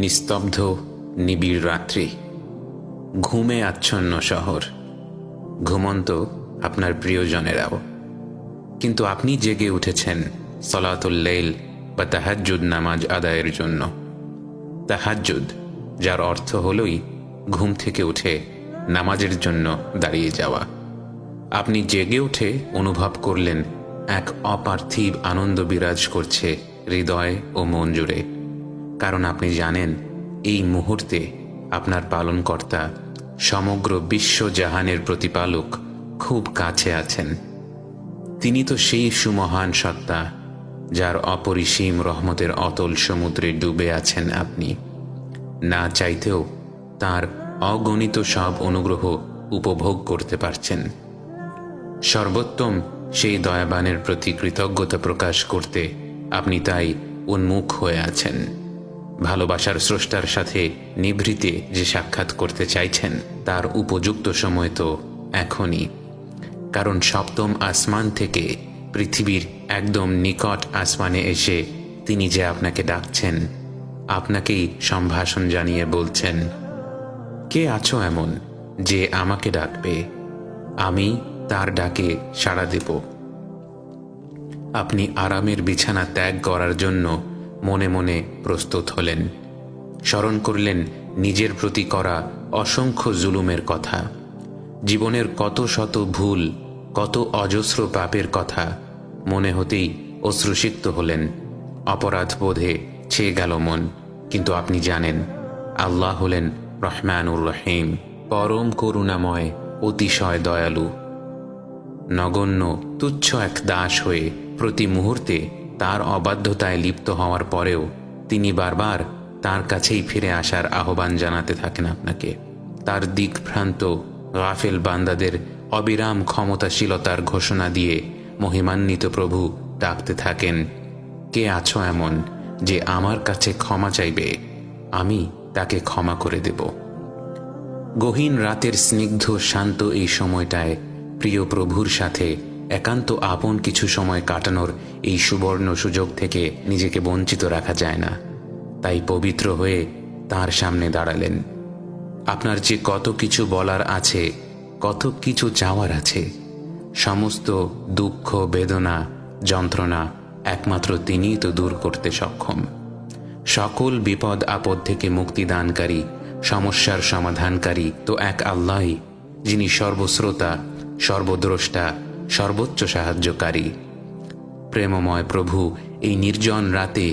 নিস্তব্ধ নিবিড় রাত্রি, ঘুমে আচ্ছন্ন শহর, ঘুমন্ত আপনার প্রিয়জনেরাও, কিন্তু আপনি জেগে উঠেছেন সলাতুল লাইল বা তাহাজ্জুদ নামাজ আদায়ের জন্য। তাহাজ্জুদ, যার অর্থ হলই ঘুম থেকে উঠে নামাজের জন্য দাঁড়িয়ে যাওয়া। আপনি জেগে উঠে অনুভব করলেন এক অপার্থিব আনন্দ বিরাজ করছে হৃদয় ও মন জুড়ে, কারণ আপনি জানেন এই মুহূর্তে আপনার পালনকর্তা, সমগ্র বিশ্বজাহানের প্রতিপালক খুব কাছে আছেন। তিনি তো সেই সুমহান সত্তা যার অপরিসীম রহমতের অতল সমুদ্রে ডুবে আছেন আপনি। না চাইতেও তার অগণিত সব অনুগ্রহ উপভোগ করতে পারছেন। সর্বোত্তম সেই দয়াবানের প্রতি কৃতজ্ঞতা প্রকাশ করতে আপনি তাই উন্মুখ হয়ে আছেন। ভালোবাসার স্রষ্টার সাথে নিভৃতে যে সাক্ষাৎ করতে চাইছেন তার উপযুক্ত সময় তো এখনই, কারণ সপ্তম আসমান থেকে পৃথিবীর একদম নিকট আসমানে এসে তিনি যে আপনাকে ডাকছেন, আপনাকেই সম্ভাষণ জানিয়ে বলছেন, কে আছো এমন যে আমাকে ডাকবে, আমি তার ডাকে সাড়া দেব। আপনি আরামের বিছানা ত্যাগ করার জন্য মনে মনে প্রস্তুত হলেন। স্মরণ করলেন নিজের প্রতি করা অসংখ্য জুলুমের কথা, জীবনের কত শত ভুল, কত অজস্র পাপের কথা মনে হতেই অশ্রুসিক্ত হলেন। অপরাধ বোধে ছেয়ে গেল মন। কিন্তু আপনি জানেন আল্লাহ হলেন রহমানুর রহিম, পরম করুণাময়, অতিশয় দয়ালু। নগণ্য তুচ্ছ এক দাস হয়ে প্রতি মুহূর্তে তার অবাধ্যতায় লিপ্ত হওয়ার পরেও তিনি বারবার তার কাছেই ফিরে আসার আহ্বান জানাতে থাকেন আপনাকে। তার দিকভ্রান্ত গাফেল বান্দাদের অবিরাম ক্ষমতাশীলতার ঘোষণা দিয়ে মহিমান্বিত প্রভু ডাকতে থাকেন, কে আছো এমন যে আমার কাছে ক্ষমা চাইবে, আমি তাকে ক্ষমা করে দেব। গহীন রাতের স্নিগ্ধ শান্ত এই সময়টায় প্রিয় প্রভুর সাথে একান্ত আপন কিছু সময় কাটানোর এই সুবর্ণ সুযোগ থেকে নিজেকে বঞ্চিত রাখা যায় না। তাই পবিত্র হয়ে তার সামনে দাঁড়ালেন। আপনার যে কত কিছু বলার আছে, কত কিছু চাওয়ার আছে, সমস্ত দুঃখ, বেদনা, যন্ত্রণা একমাত্র তিনিই তো দূর করতে সক্ষম। সকল বিপদ আপদ থেকে মুক্তিদানকারী, সমস্যার সমাধানকারী তো এক আল্লাহই, যিনি সর্বশ্রোতা, সর্বদ্রষ্টা, সর্বোচ্চ সাহায্যকারী। প্রেমময় প্রভু এই নির্জন রাতে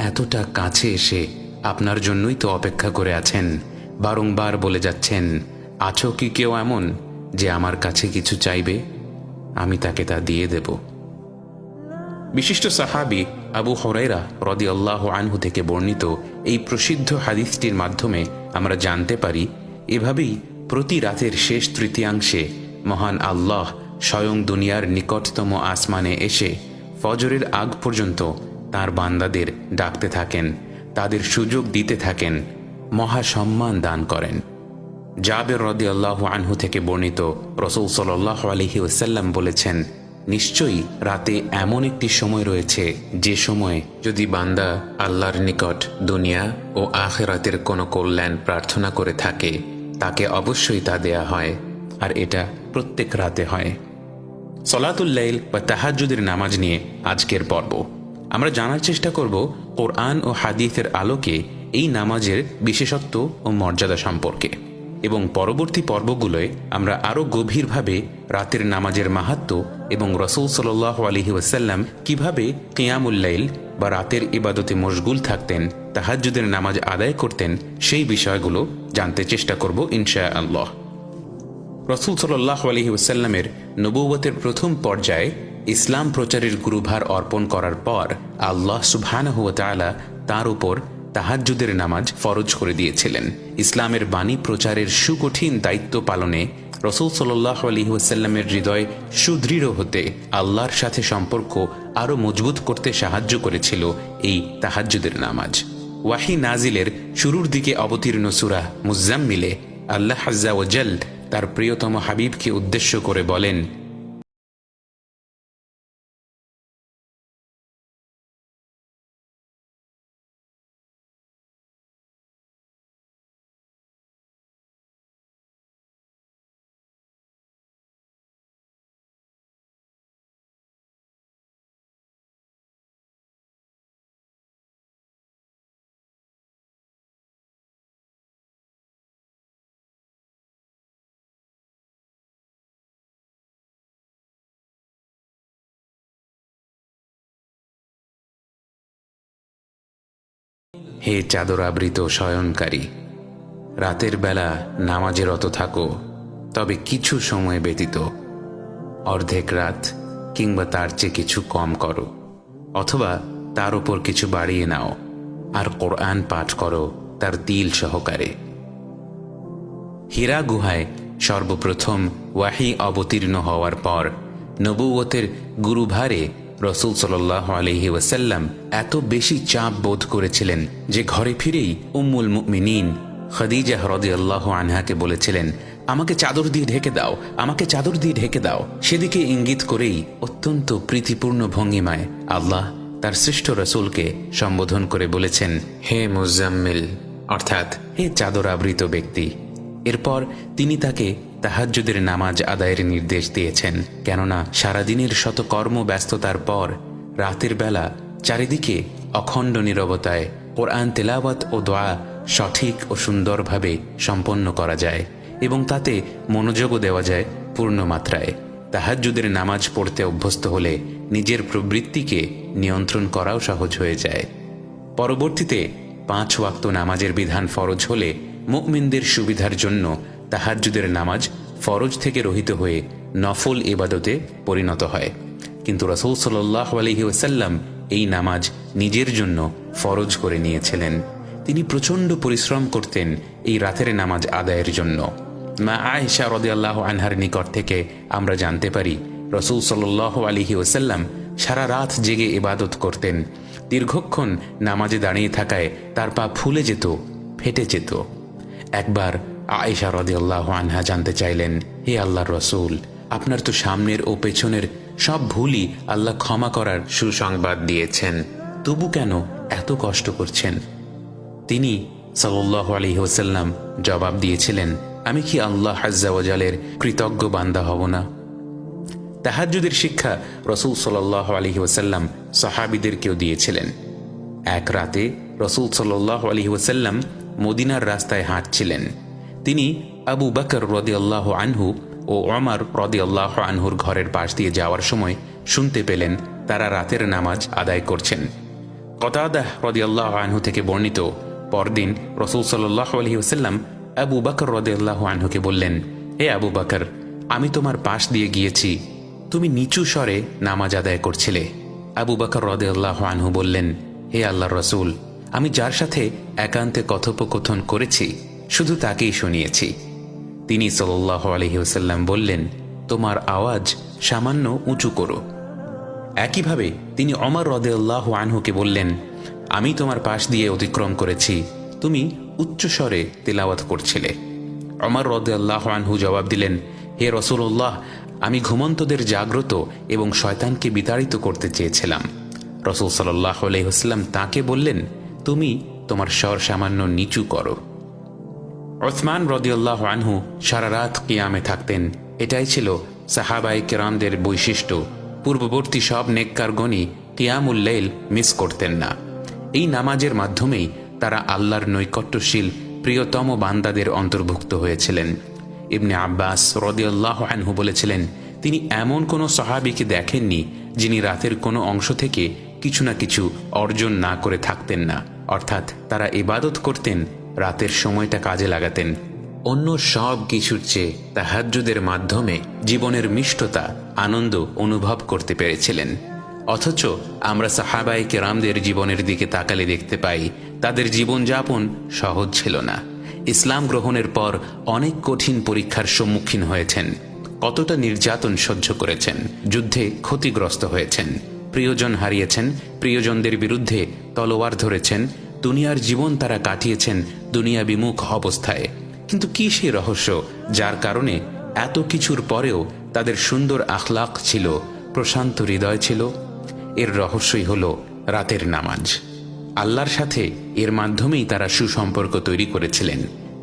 এতটা কাছে এসে আপনার জন্যই তো অপেক্ষা করে আছেন। বারংবার বলে যাচ্ছেন, আছো কি কেউ এমন যে আমার কাছে কিছু চাইবে, আমি তাকে তা দিয়ে দেব। বিশিষ্ট সাহাবী আবু হুরায়রা রাদিয়াল্লাহু আনহু থেকে বর্ণিত এই প্রসিদ্ধ হাদিসটির মাধ্যমে আমরা জানতে পারি, এভাবেই প্রতি রাতের শেষ তৃতীয়াংশে মহান আল্লাহ স্বয়ং দুনিয়ার নিকটতম আসমানে এসে ফজরের আগ পর্যন্ত তার বান্দাদের ডাকতে থাকেন, তাদের সুযোগ দিতে থাকেন, মহাসম্মান দান করেন। জাবের রাদিয়াল্লাহু আনহু থেকে বর্ণিত, রাসূল সাল্লাল্লাহু আলাইহি ওয়াসাল্লাম বলেছেন, নিশ্চয়ই রাতে এমন একটি সময় রয়েছে যে সময়ে যদি বান্দা আল্লাহর নিকট দুনিয়া ও আখিরাতের কোনো কল্যাণ প্রার্থনা করে থাকে, তাকে অবশ্যই তা দেয়া হয়, আর এটা প্রত্যেক রাতে হয়। সলাতুল লাইল বা তাহাজ্জুদের নামাজ নিয়ে আজকের পর্ব আমরা জানার চেষ্টা করব কোরআন ও হাদিসের আলোকে এই নামাজের বিশেষত্ব ও মর্যাদা সম্পর্কে, এবং পরবর্তী পর্বগুলোয় আমরা আরও গভীরভাবে রাতের নামাজের মাহাত্ম্য এবং রাসূল সাল্লাল্লাহু আলাইহি ওয়াসাল্লাম কিভাবে কিয়ামুল লাইল বা রাতের ইবাদতে মশগুল থাকতেন, তাহাজ্জুদের নামাজ আদায় করতেন, সেই বিষয়গুলো জানতে চেষ্টা করব ইনশাআল্লাহ। রাসূল সাল্লাল্লাহু আলাইহি ওয়াসাল্লামের নবুয়তের প্রথম পর্যায়ে ইসলাম প্রচারের গুরুভার অর্পণ করার পর আল্লাহ সুবহানাহু ওয়া তাআলা তার উপর তাহাজ্জুদের নামাজ ফরজ করে দিয়েছিলেন। ইসলামের বাণী প্রচারের সুকঠিন দায়িত্ব পালনে রাসূল সাল্লাল্লাহু আলাইহি ওয়াসাল্লামের হৃদয় সুদৃঢ় হতে, আল্লাহর সাথে সম্পর্ক আরও মজবুত করতে সাহায্য করেছিল এই তাহাজ্জুদের নামাজ। ওয়াহি নাজিলের শুরুর দিকে অবতীর্ণ সূরা মুজ্জাম্মিলে আল্লাহ আযজা ওয়া জাল তার প্রিয়তম হাবিবকে উদ্দেশ্য করে বলেন, হে চাদরাবৃত শয়নকারী, রাতের বেলা নামাজে রত থাকো, তবে কিছু সময় ব্যতীত, অর্ধেক রাত কিংবা তার চেয়ে কিছু কম করো, অথবা তার উপর কিছু বাড়িয়ে নাও, আর কোরআন পাঠ করো তার তিল সহকারে। হীরা গুহায় সর্বপ্রথম ওয়াহি অবতীর্ণ হওয়ার পর নবুয়তের গুরুভারে রসূল সাল্লাল্লাহু আলাইহি ওয়াসাল্লাম এত বেশি চাপ বোধ করেছিলেন যে ঘরে ফিরেই উম্মুল মুমিনিন খাদিজা রাদিয়াল্লাহু আনহাকে বলেছিলেন, আমাকে চাদর দিয়ে ঢেকে দাও, আমাকে চাদর দিয়ে ঢেকে দাও। সেদিকে ইঙ্গিত করেই অত্যন্ত প্রীতিপূর্ণ ভঙ্গিমায় আল্লাহ তার শ্রেষ্ঠ রসূলকে সম্বোধন করে বলেছেন, হে মুজাম্মিল, অর্থাৎ হে চাদর আবৃত ব্যক্তি। এরপর তিনি তাকে তাহাজ্জুদের নামাজ আদায়ের নির্দেশ দিয়েছেন, কেননা সারাদিনের শত কর্মব্যস্ততার পর রাতের বেলা চারিদিকে অখণ্ড নীরবতায় কোরআন তেলাওয়াত ও দোয়া সঠিক ও সুন্দরভাবে সম্পন্ন করা যায় এবং তাতে মনোযোগও দেওয়া যায় পূর্ণ মাত্রায়। তাহাজ্জুদের নামাজ পড়তে অভ্যস্ত হলে নিজের প্রবৃত্তিকে নিয়ন্ত্রণ করাও সহজ হয়ে যায়। পরবর্তীতে 5 ওয়াক্ত নামাজের বিধান ফরজ হলে মুমিনদের সুবিধার জন্য তাহাজ্জুদের নামাজ ফরজ থেকে রহিত হয়ে নফল ইবাদতে পরিণত হয়। কিন্তু রাসূল সাল্লাল্লাহু আলাইহি ওয়াসাল্লাম এই নামাজ নিজের জন্য ফরজ করে নিয়েছিলেন। তিনি প্রচণ্ড পরিশ্রম করতেন এই রাতের নামাজ আদায়ের জন্য। মা আয়েশা রাদিয়াল্লাহু আনহার নিকট থেকে আমরা জানতে পারি, রাসূল সাল্লাল্লাহু আলাইহি ওয়াসাল্লাম সারা রাত জেগে ইবাদত করতেন। দীর্ঘক্ষণ নামাজে দাঁড়িয়ে থাকায় তার পা ফুলে যেত, ফেটে যেত। একবার আয়েশা রাদিয়াল্লাহু আনহা জানতে চাইলেন, হে আল্লাহর রাসূল, আপনার তো সামনের ও পেছনের সব ভুলই আল্লাহ ক্ষমা করার সুসংবাদ দিয়েছেন, তবু কেন এত কষ্ট করছেন? তিনি সাল্লাল্লাহু আলাইহি ওয়াসাল্লাম জবাব দিয়েছিলেন, আমি কি আল্লাহ আজ্জা ওয়া জালের কৃতজ্ঞ বান্দা হব না? তাহাজ্জুদের শিক্ষা রাসূল সাল্লাল্লাহু আলাইহি ওয়াসাল্লাম সাহাবীদেরকেও দিয়েছিলেন। এক রাতে রাসূল সাল্লাল্লাহু আলাইহি ওয়াসাল্লাম মদিনার রাস্তায় হাঁটছিলেন। তিনি আবু বকর রাদিয়াল্লাহু আনহু ও ওমর রাদিয়াল্লাহু আনহুর ঘরের পাশ দিয়ে যাওয়ার সময় শুনতে পেলেন তারা রাতের নামাজ আদায় করছেন। কতাদাহ রাদিয়াল্লাহু আনহু থেকে বর্ণিত, পরদিন রাসূল সাল্লাল্লাহু আলাইহি ওয়াসাল্লাম আবু বকর রাদিয়াল্লাহু আনহুকে বললেন, হে আবু বকর, আমি তোমার পাশ দিয়ে গিয়েছি, তুমি নিচু স্বরে নামাজ আদায় করছিলে। আবু বকর রাদিয়াল্লাহু আনহু বললেন, হে আল্লাহর রাসূল, আমি যার সাথে একান্তে কথোপকথন করেছি শুধু তাকেই শুনিয়েছি। তিনি সাল্লাল্লাহু আলাইহি ওয়াসাল্লাম বললেন, তোমার আওয়াজ সামান্য উঁচু করো। একইভাবে তিনি ওমর রাদিয়াল্লাহু আনহুকে বললেন, আমি তোমার পাশ দিয়ে অতিক্রম করেছি, তুমি উচ্চস্বরে তেলাওয়াত করছিলে। ওমর রাদিয়াল্লাহু আনহু জবাব দিলেন, হে রাসূলুল্লাহ, আমি ঘুমন্তদের জাগ্রত এবং শয়তানকে বিতাড়িত করতে চেয়েছিলাম। রাসূল সাল্লাল্লাহু আলাইহি ওয়াসাল্লাম তাকে বললেন, তুমি তোমার স্বর সামান্য নিচু করো। উসমান রাদিয়াল্লাহু আনহু সারা রাত কিয়ামে থাকতেন। এটাই ছিল সাহাবায়ে কেরামদের বৈশিষ্ট্য। পূর্ববর্তী সব নেককারগণই কিয়ামুল লাইল মিস করতেন না। এই নামাজের মাধ্যমেই তারা আল্লাহর নৈকট্যশীল প্রিয়তম বান্দাদের অন্তর্ভুক্ত হয়েছিলেন। ইবনে আব্বাস রাদিয়াল্লাহু আনহু বলেছিলেন, তিনি এমন কোনো সাহাবীকে দেখেননি যিনি রাতের কোনো অংশ থেকে কিছু না কিছু অর্জন না করে থাকতেন না। অর্থাৎ তারা ইবাদত করতেন, রাতের সময়টা কাজে লাগাতেন। অন্য সব কিছুর চেয়ে তাহাজ্জুদের মাধ্যমে জীবনের মিষ্টতা, আনন্দ অনুভব করতে পেরেছিলেন। অথচ আমরা সাহাবায়ে কেরামদের জীবনের দিকে তাকালে দেখতে পাই তাদের জীবনযাপন সহজ ছিল না। ইসলাম গ্রহণের পর অনেক কঠিন পরীক্ষার সম্মুখীন হয়েছেন, কতটা নির্যাতন সহ্য করেছেন, যুদ্ধে ক্ষতিগ্রস্ত হয়েছেন, প্রিয়জন হারিয়েছেন, প্রিয়জনদের বিরুদ্ধে তলোয়ার ধরেছেন, দুনিয়ার জীবন তারা কাটিয়েছেন দুনিয়া বিমুখ অবস্থায়। কিন্তু কি সেই রহস্য যার কারণে এত কিছুর পরেও তাদের সুন্দর আখলাক ছিল, প্রশান্ত হৃদয় ছিল? এর রহস্যই হলো রাতের নামাজ। আল্লাহর সাথে এর মাধ্যমেই তারা সুসম্পর্ক তৈরি করেছিলেন,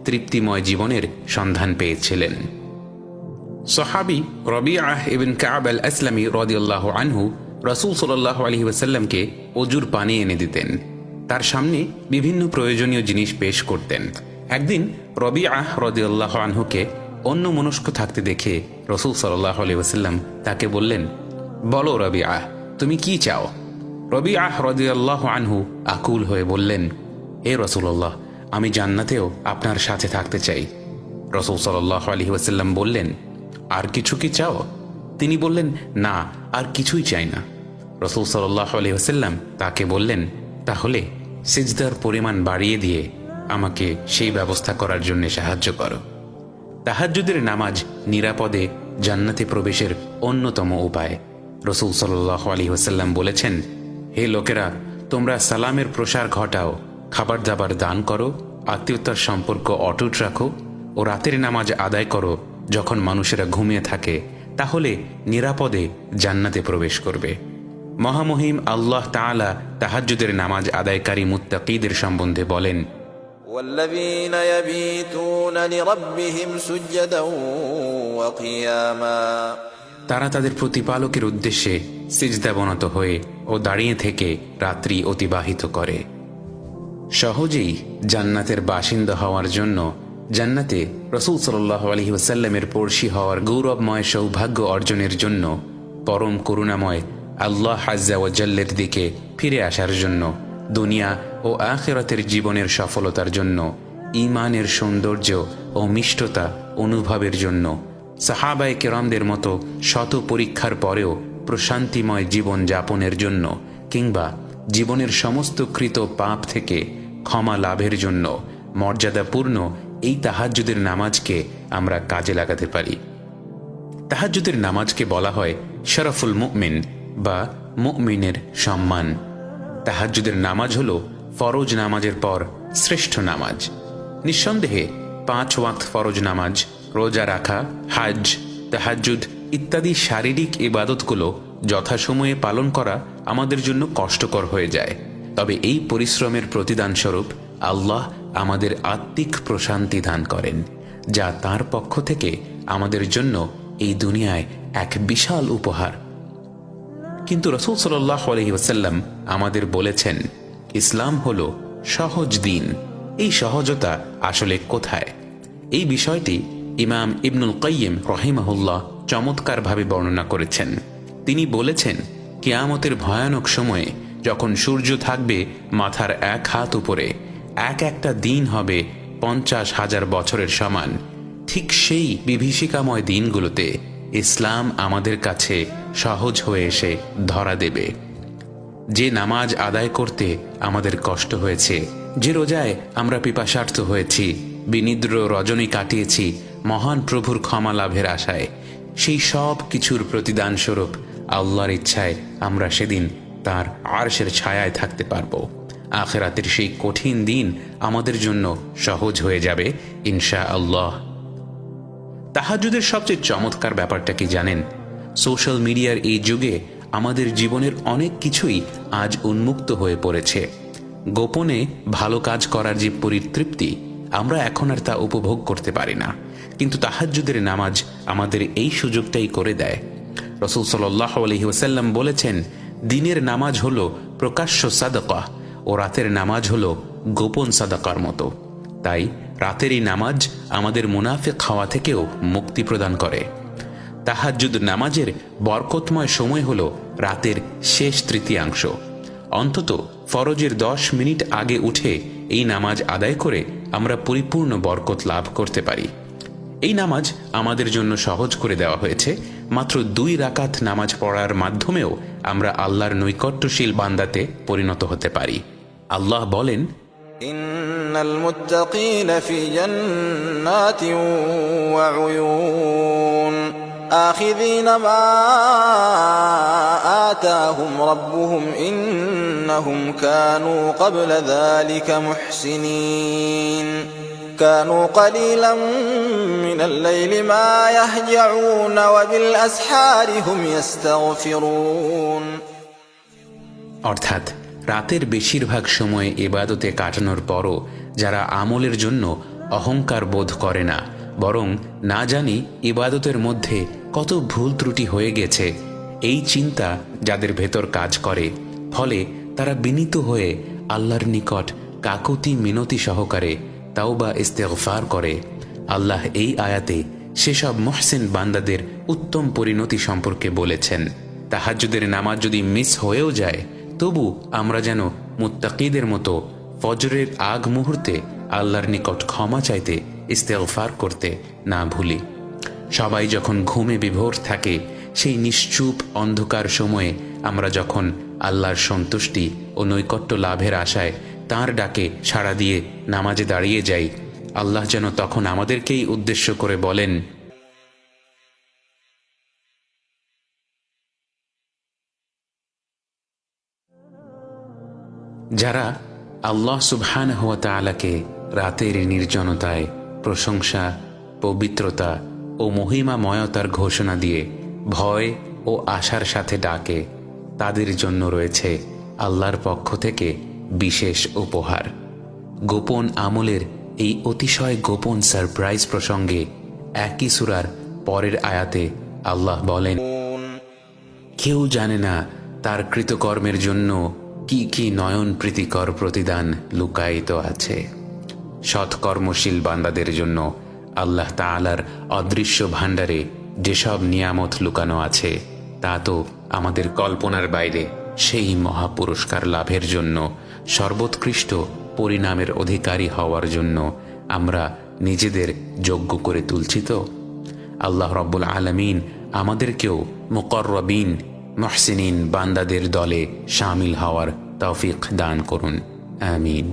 তৃপ্তিময় জীবনের সন্ধান পেয়েছিলেন। সাহাবী রবিআহ ইবনে কাব আল আসলামী রাদিয়াল্লাহু আনহু রাসূল সাল্লাল্লাহু আলাইহি ওয়াসাল্লামকে অজুর পানি এনে দিতেন, তার সামনে বিভিন্ন প্রয়োজনীয় জিনিস পেশ করতেন। একদিন রবিআহ রাদিয়াল্লাহু আনহুকে অন্য মনস্ক থাকতে দেখে রাসূল সাল্লাল্লাহু আলাইহি ওয়াসাল্লাম তাকে বললেন, বলো রবিআহ, তুমি কি চাও? রবিআহ রাদিয়াল্লাহু আনহু আকুল হয়ে বললেন, হে রাসূলুল্লাহ, আমি জান্নাতেও আপনার সাথে থাকতে চাই। রাসূল সাল্লাল্লাহু আলাইহি ওয়াসাল্লাম বললেন, আর কিছু কি চাও? তিনি বললেন, না, আর কিছুই চাই না। রাসূল সাল্লাল্লাহু আলাইহি ওয়াসাল্লাম তাকে বললেন, তাহলে সিজদার পরিমাণ বাড়িয়ে দিয়ে আমাকে সেই ব্যবস্থা করার জন্য সাহায্য করো। তাহাজ্জুদের নামাজ নিরাপদে জান্নাতে প্রবেশের অন্যতম উপায়। রাসূল সাল্লাল্লাহু আলাইহি ওয়াসাল্লাম বলেছেন, হে লোকেরা, তোমরা সালামের প্রসার ঘটাও, খাবার দাবার দান করো, আত্মীয়তার সম্পর্ক অটুট রাখো ও রাতের নামাজ আদায় করো যখন মানুষেরা ঘুমিয়ে থাকে, তাহলে নিরাপদে জান্নাতে প্রবেশ করবে। মহামহিম আল্লাহ তাআলা তাহাজ্জুদের নামাজ আদায়কারী মুত্তাকীদের সম্বন্ধে বলেন, والذين يبيتون لربهم سجدا وقياما তারা তাদের প্রতিপালকের উদ্দেশ্যে সিজদাবনত হয়ে ও দাঁড়িয়ে থেকে রাত্রি অতিবাহিত করে। সহজেই জান্নাতের বাসিন্দা হওয়ার জন্য জান্নাতে রাসূল সাল্লাল্লাহু আলাইহি ওয়াসাল্লামের পড়শি হওয়ার গৌরবময় সৌভাগ্য অর্জনের জন্য, পরম করুণাময় আল্লাহ আযজা ওয়া জাল্লের দিকে ফিরে আসার জন্য, দুনিয়া ও আখিরাতের জীবনের সফলতার জন্য, ঈমানের সৌন্দর্য ও মিষ্টতা অনুভবের জন্য, সাহাবায়ে কেরামদের মতো শত পরীক্ষার পরেও প্রশান্তিময় জীবন যাপনের জন্য, কিংবা জীবনের সমস্ত কৃত পাপ থেকে ক্ষমা লাভের জন্য মর্যাদাপূর্ণ এই তাহাজ্জুদের নামাজকে আমরা কাজে লাগাতে পারি। তাহাজ্জুদের নামাজকে বলা হয় শরফুল মুমিন বা মুমিনের সম্মান। তাহাজ্জুদের নামাজ হল ফরজ নামাজের পর শ্রেষ্ঠ নামাজ। নিঃসন্দেহে 5 ওয়াক্ত ফরজ নামাজ, রোজা রাখা, হাজ, তাহাজ্জুদ ইত্যাদি শারীরিক ইবাদতগুলো যথাসময়ে পালন করা আমাদের জন্য কষ্টকর হয়ে যায়। তবে এই পরিশ্রমের প্রতিদান স্বরূপ আল্লাহ আমাদের আত্মিক প্রশান্তি দান করেন, যা তার পক্ষ থেকে আমাদের জন্য এই দুনিয়ায় এক বিশাল উপহার। কিন্তু রাসূল সাল্লাল্লাহু আলাইহি ওয়াসাল্লাম আমাদের বলেছেন, ইসলাম হলো সহজ দিন। এই সহজতা আসলে কোথায়? এই বিষয়টি ইমাম ইবনুল কাইয়িম রাহিমাহুল্লাহ চমৎকারভাবে বর্ণনা করেছেন। তিনি বলেছেন, কিয়ামতের ভয়ানক সময়ে যখন সূর্য থাকবে মাথার 1 হাত উপরে, একটা দিন হবে 50,000 বছরের সমান। ঠিক সেই বিভীষিকাময় দিনগুলোতে ইসলাম আমাদের কাছে সহজ হয়ে এসে ধরা দেবে। যে নামাজ আদায় করতে আমাদের কষ্ট হয়েছে, যে রোজায় আমরা পিপাসার্থ হয়েছি, বিনিদ্র রজনী কাটিয়েছি মহান প্রভুর ক্ষমা লাভের আশায়, সেই সব কিছুর প্রতিদান স্বরূপ আল্লাহর ইচ্ছায় আমরা সেদিন তার আরশের ছায়ায় থাকতে পারব। আখিরাতের সেই কঠিন দিন আমাদের জন্য সহজ হয়ে যাবে ইনশাআল্লাহ। তাহাজ্জুদের সবচেয়ে চমৎকার ব্যাপারটা কি জানেন? সোশ্যাল মিডিয়ার এই যুগে আমাদের জীবনের অনেক কিছুই আজ উন্মুক্ত হয়ে পড়েছে। গোপনে ভালো কাজ করার যে পরিতৃপ্তি, আমরা এখন আর তা উপভোগ করতে পারি না। কিন্তু তাহাজ্জুদের নামাজ আমাদের এই সুযোগটাই করে দেয়। রাসূল সাল্লাল্লাহু আলাইহি ওয়াসাল্লাম বলেছেন, দিনের নামাজ হলো প্রকাশ্য সাদাকা ও রাতের নামাজ হলো গোপন সাদাকার মতো। তাই রাতের এই নামাজ আমাদের মুনাফিক হওয়া থেকেও মুক্তি প্রদান করে। তাহাজ্জুদ নামাজের বরকতময় সময় হলো রাতের শেষ তৃতীয়াংশ। অন্তত ফরজের 10 মিনিট আগে উঠে এই নামাজ আদায় করে আমরা পরিপূর্ণ বরকত লাভ করতে পারি। এই নামাজ আমাদের জন্য সহজ করে দেওয়া হয়েছে। মাত্র 2 রাকাত নামাজ পড়ার মাধ্যমেও আমরা আল্লাহর নৈকট্যশীল বান্দাতে পরিণত হতে পারি। আল্লাহ বলেন, ইন্নাল মুত্তাকিনা ফি জান্নাতিন ওয়া উয়ুন আখিযিনা মা আতাহুম রাব্বুহুম ইন্নাহুম কানু ক্বাবলা যালিকা মুহসিনিন كانوا قليلا من الليل ما يهجعون وبالأسحار هم يستغفرون। অর্থাৎ রাতের বেশিরভাগ সময় ইবাদতে কাটানোর পরও যারা আমলের জন্য অহংকার বোধ করে না, বরং না জানি ইবাদতের মধ্যে কত ভুল ত্রুটি হয়ে গেছে, এই চিন্তা যাদের ভেতর কাজ করে, ফলে তারা বিনীত হয়ে আল্লাহর নিকট কাকুতি মিনতি সহকারে তাওবা ইস্তেগফার করে। আল্লাহ এই আয়াতে সেসব মুহসিন বান্দাদের উত্তম পরিণতি সম্পর্কে বলেছেন। তাহাজ্জুদের নামাজ যদি মিস হয়েও যায়, তবু আমরা যেন মুত্তাকিদের মতো ফজরের আগ মুহূর্তে আল্লাহর নিকট ক্ষমা চাইতে ইস্তেগফার করতে না ভুলি। সবাই যখন ঘুমে বিভোর থাকে, সেই নিশ্চুপ অন্ধকার সময়ে আমরা যখন আল্লাহর সন্তুষ্টি ও নৈকট্য লাভের আশায় তাঁর ডাকে সাড়া দিয়ে নামাজে দাঁড়িয়ে যাই, আল্লাহ যেন তখন আমাদেরকেই উদ্দেশ্য করে বলেন, যারা আল্লাহ সুবহানাহু ওয়া তাআলাকে রাতের নির্জনতায় প্রশংসা, পবিত্রতা ও মহিমাময়তার ঘোষণা দিয়ে ভয় ও আশার সাথে ডাকে, তাদের জন্য রয়েছে আল্লাহর পক্ষ থেকে বিশেষ উপহার। গোপন আমলের এই অতিশয় গোপন সারপ্রাইজ প্রসঙ্গে একই সূরার পরের আয়াতে আল্লাহ বলেন, কেউ জানে না তার কৃতকর্মের জন্য কি কি নয়ন প্রীতিকর প্রতিদান লুকায়িত আছে। সৎকর্মশীল বান্দাদের জন্য আল্লাহ তাআলার অদৃশ্য ভাণ্ডারে যেসব নিয়ামত লুকানো আছে, তা তো আমাদের কল্পনার বাইরে। সেই মহাপুরস্কার লাভের জন্য, সর্বোৎকৃষ্ট পরিণামের অধিকারী হওয়ার জন্য আমরা নিজেদের যোগ্য করে তুলছি তো? আল্লাহ রব্বুল আলামিন আমাদেরকেও মুকররবিন মুহসিনিন বান্দাদের দলে শামিল হওয়ার তৌফিক দান করুন। আমিন।